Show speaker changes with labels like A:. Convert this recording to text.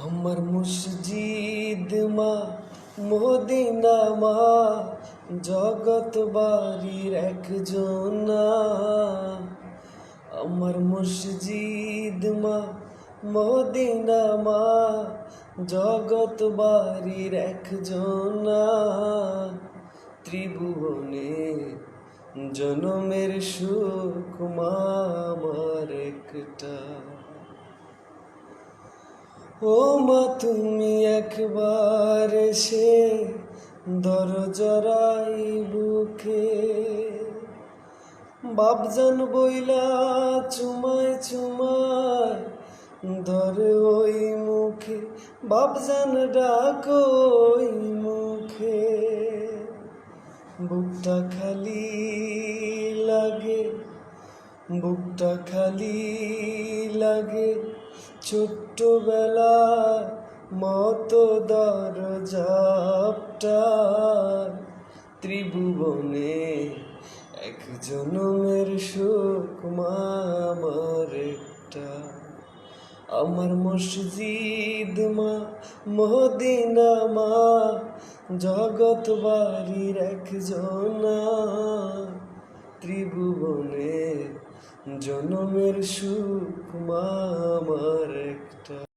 A: আমার মসজিদ মা মদিনা মা, জগৎ বাড়ির একজনা। আমার মসজিদ মা মদিনা মা, জগৎ বাড়ির একজনা। ত্রিভুবনে জনমের সুখ মা আমার একটা। ও মা তুমি একবার এসে দরজরাই বুকে, বাপজান বইলা চুমায় চুমায় ধরে ওই মুখে, বাপজান ডাক ওই মুখে। বুকটা খালি লাগে, বুকটা খালি লাগে, ছোট্টবেলা মতো দরজাপটার। ত্রিভুবনে এক জনমের সুখ মা আমার একটা। আমার মসজিদ মা মদিনা মা, জগৎ বাড়ির একজনা। ত্রিভুবনে জনমের সুখ মা আমার একটা।